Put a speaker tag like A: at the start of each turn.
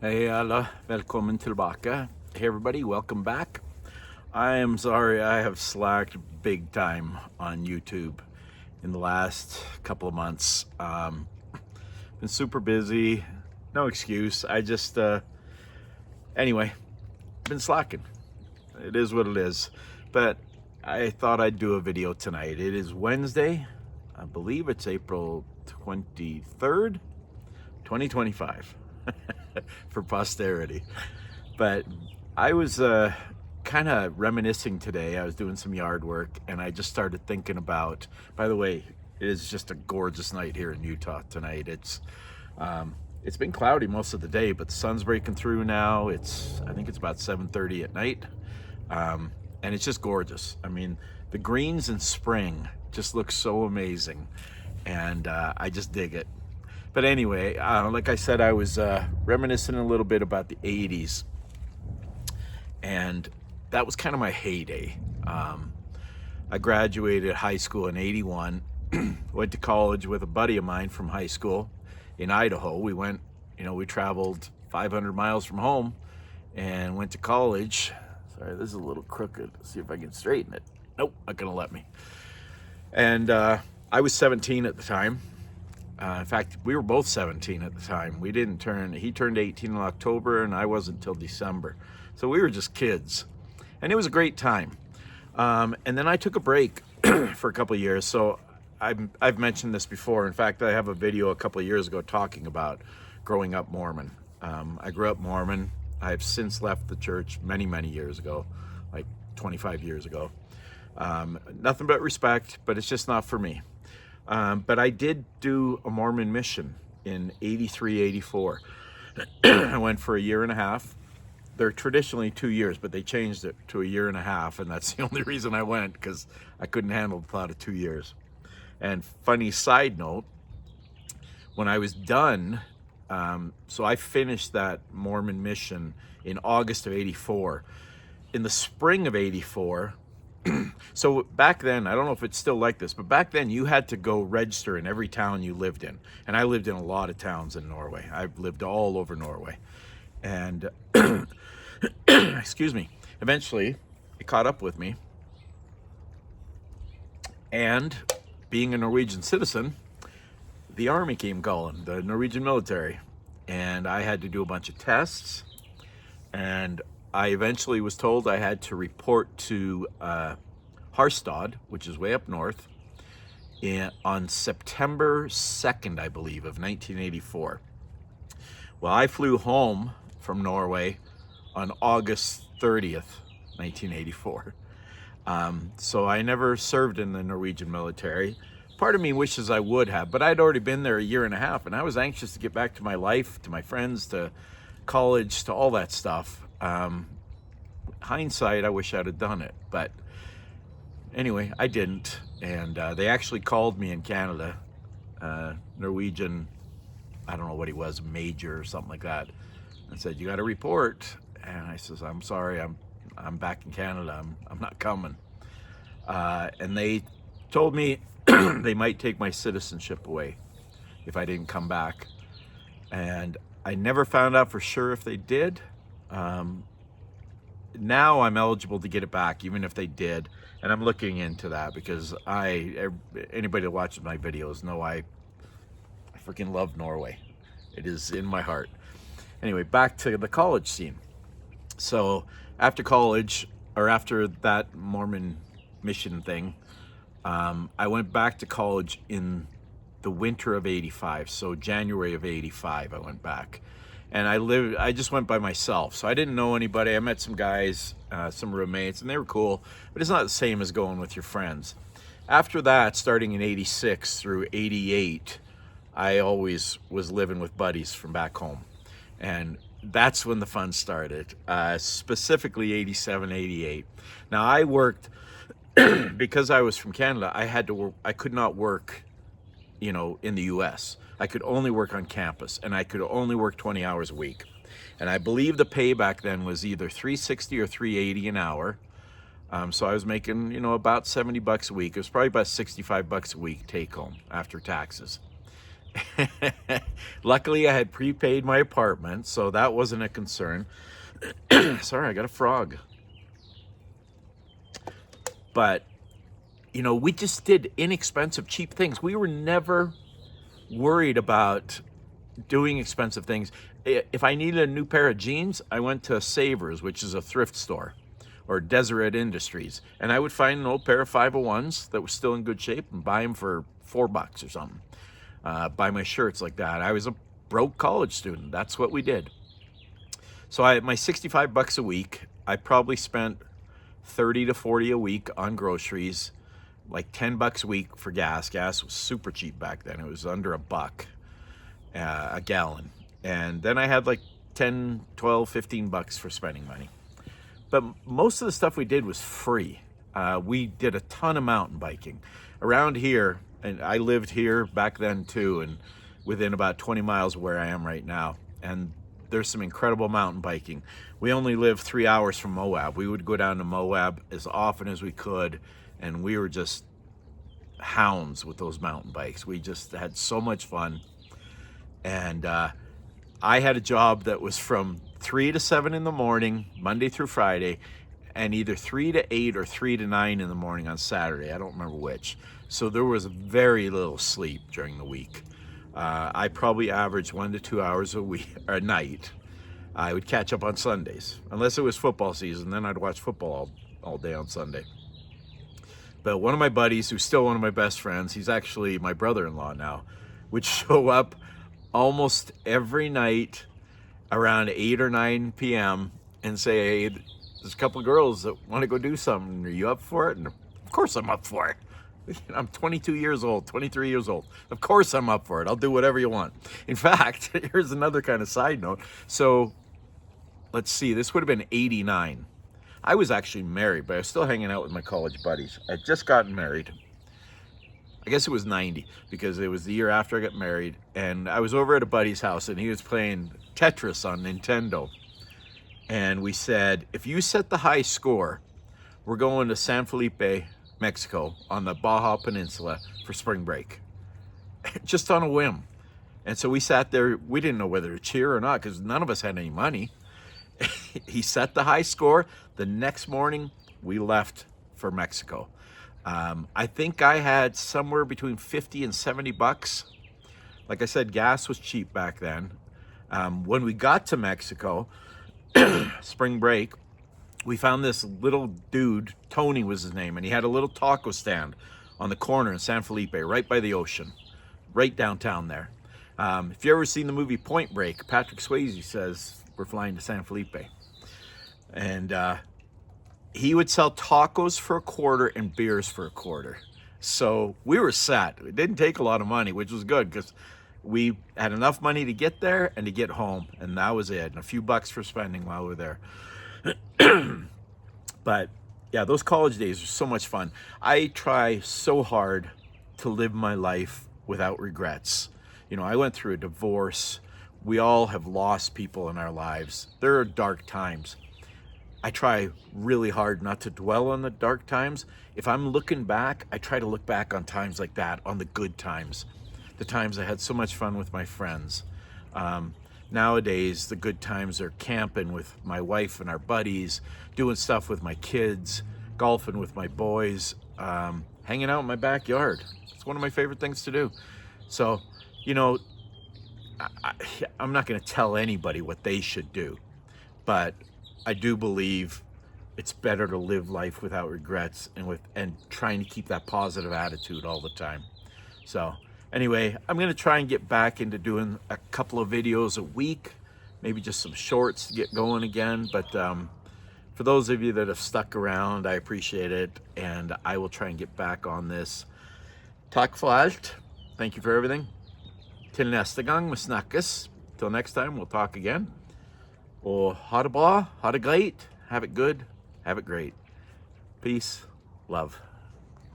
A: Hej alla, välkommen tillbaka. Hey everybody, welcome back. I am sorry I have slacked big time on YouTube in the last couple of months. Been super busy, no excuse. Anyway, been slacking. It is what it is. But I thought I'd do a video tonight. It is Wednesday. I believe it's April 23rd, 2025. For posterity. But I was kind of reminiscing today. I was doing some yard work and I just started thinking about, by the way, it is just a gorgeous night here in Utah tonight. It's been cloudy most of the day, but the sun's breaking through now. I think it's about 7:30 at night. And it's just gorgeous. I mean, the greens in spring just look so amazing. And I just dig it. But anyway, like I said, I was reminiscing a little bit about the 80s. And that was kind of my heyday. I graduated high school in 81, went to college with a buddy of mine from high school in Idaho. We traveled 500 miles from home and went to college. Sorry, this is a little crooked. Let's see if I can straighten it. Nope, not gonna let me. And I was 17 at the time. In fact, we were both 17 at the time. He turned 18 in October and I wasn't until December. So we were just kids. And it was a great time. And then I took a break for a couple of years. So I've mentioned this before. In fact, I have a video a couple of years ago talking about growing up Mormon. I grew up Mormon. I've since left the church many, many years ago, like 25 years ago. Nothing but respect, but it's just not for me. But I did do a Mormon mission in 83, 84. I went for a year and a half. They're traditionally 2 years, but they changed it to a year and a half. And that's the only reason I went, because I couldn't handle the thought of 2 years. And funny side note, when I was done, so I finished that Mormon mission in August of 84. In the spring of 84, so back then, I don't know if it's still like this, but back then you had to go register in every town you lived in. And I lived in a lot of towns in Norway. I've lived all over Norway. And, excuse me, eventually it caught up with me. And being a Norwegian citizen, the army came calling, the Norwegian military. And I had to do a bunch of tests. And I eventually was told I had to report to Harstad, which is way up north, on September 2nd, I believe, of 1984. Well, I flew home from Norway on August 30th, 1984. So I never served in the Norwegian military. Part of me wishes I would have, but I'd already been there a year and a half, and I was anxious to get back to my life, to my friends, to college, to all that stuff. Hindsight, I wish I'd have done it, but anyway, I didn't. And they actually called me in Canada, Norwegian, I don't know what he was, major or something like that, and said, "You got to report." And I says, "I'm sorry, I'm back in Canada. I'm not coming." And they told me they might take my citizenship away if I didn't come back. And I never found out for sure if they did. Now I'm eligible to get it back, even if they did, and I'm looking into that because anybody that watches my videos know I freaking love Norway. It is in my heart. Anyway, back to the college scene. So after college, or after that Mormon mission thing, I went back to college in the winter of 85. So January of 85, I went back. And I just went by myself. So I didn't know anybody. I met some guys, some roommates, and they were cool, but it's not the same as going with your friends. After that, starting in 86 through 88, I always was living with buddies from back home. And that's when the fun started, specifically 87, 88. Now I worked, because I was from Canada, I had to work, I could not work, in the US. I could only work on campus, and I could only work 20 hours a week. And I believe the pay back then was either $360 or $380 an hour. So I was making, about $70 a week. It was probably about $65 a week take home after taxes. Luckily, I had prepaid my apartment, so that wasn't a concern. Sorry, I got a frog. But, you know, we just did inexpensive, cheap things. We were never worried about doing expensive things. If I needed a new pair of jeans, I went to Savers, which is a thrift store, or Deseret Industries, and I would find an old pair of 501s that was still in good shape and buy them for $4 or something. Buy my shirts like that. I was a broke college student. That's what we did. So my $65 a week, I probably spent 30 to 40 a week on groceries, like $10 a week for gas. Gas was super cheap back then. It was under $1 a gallon. And then I had like 10, 12, 15 bucks for spending money. But most of the stuff we did was free. We did a ton of mountain biking around here, and I lived here back then too, and within about 20 miles of where I am right now. And there's some incredible mountain biking. We only lived 3 hours from Moab. We would go down to Moab as often as we could, and we were just hounds with those mountain bikes. We just had so much fun. And I had a job that was from 3 to 7 in the morning, Monday through Friday, and either 3 to 8 or 3 to 9 in the morning on Saturday. I don't remember which. So there was very little sleep during the week. I probably averaged 1 to 2 hours a week, or a night. I would catch up on Sundays, unless it was football season. Then I'd watch football all day on Sunday. But one of my buddies, who's still one of my best friends, he's actually my brother-in-law now, would show up almost every night around 8 or 9 p.m. and say, hey, there's a couple of girls that want to go do something. Are you up for it? And of course I'm up for it. I'm 22 years old, 23 years old. Of course I'm up for it. I'll do whatever you want. In fact, here's another kind of side note. So let's see, this would have been 89. I was actually married, but I was still hanging out with my college buddies. I had just gotten married. I guess it was 90, because it was the year after I got married. And I was over at a buddy's house, and he was playing Tetris on Nintendo. And we said, if you set the high score, we're going to San Felipe, Mexico, on the Baja Peninsula for spring break. Just on a whim. And so we sat there. We didn't know whether to cheer or not, because none of us had any money. He set the high score. The next morning, we left for Mexico. I think I had somewhere between 50 and 70 bucks. Like I said, gas was cheap back then. When we got to Mexico, spring break, we found this little dude, Tony was his name, and he had a little taco stand on the corner in San Felipe, right by the ocean, right downtown there. If you ever seen the movie Point Break, Patrick Swayze says, we're flying to San Felipe. And he would sell tacos for $0.25 and beers for $0.25. So we were set. It didn't take a lot of money, which was good, because we had enough money to get there and to get home, and that was it. And a few bucks for spending while we were there. But yeah, those college days are so much fun. I try so hard to live my life without regrets. You know, I went through a divorce. We all have lost people in our lives. There are dark times. I try really hard not to dwell on the dark times. If I'm looking back, I try to look back on times like that, on the good times. The times I had so much fun with my friends. Nowadays, the good times are camping with my wife and our buddies, doing stuff with my kids, golfing with my boys, hanging out in my backyard. It's one of my favorite things to do. So, you know, I'm not going to tell anybody what they should do, but I do believe it's better to live life without regrets and trying to keep that positive attitude all the time. So anyway, I'm going to try and get back into doing a couple of videos a week, maybe just some shorts to get going again. But for those of you that have stuck around, I appreciate it, and I will try and get back on this. Tack för allt. Thank you for everything. Till nästa gång vi snackas. Till next time, we'll talk again. Och ha det bra, ha det great, have it good, have it great. Peace, love.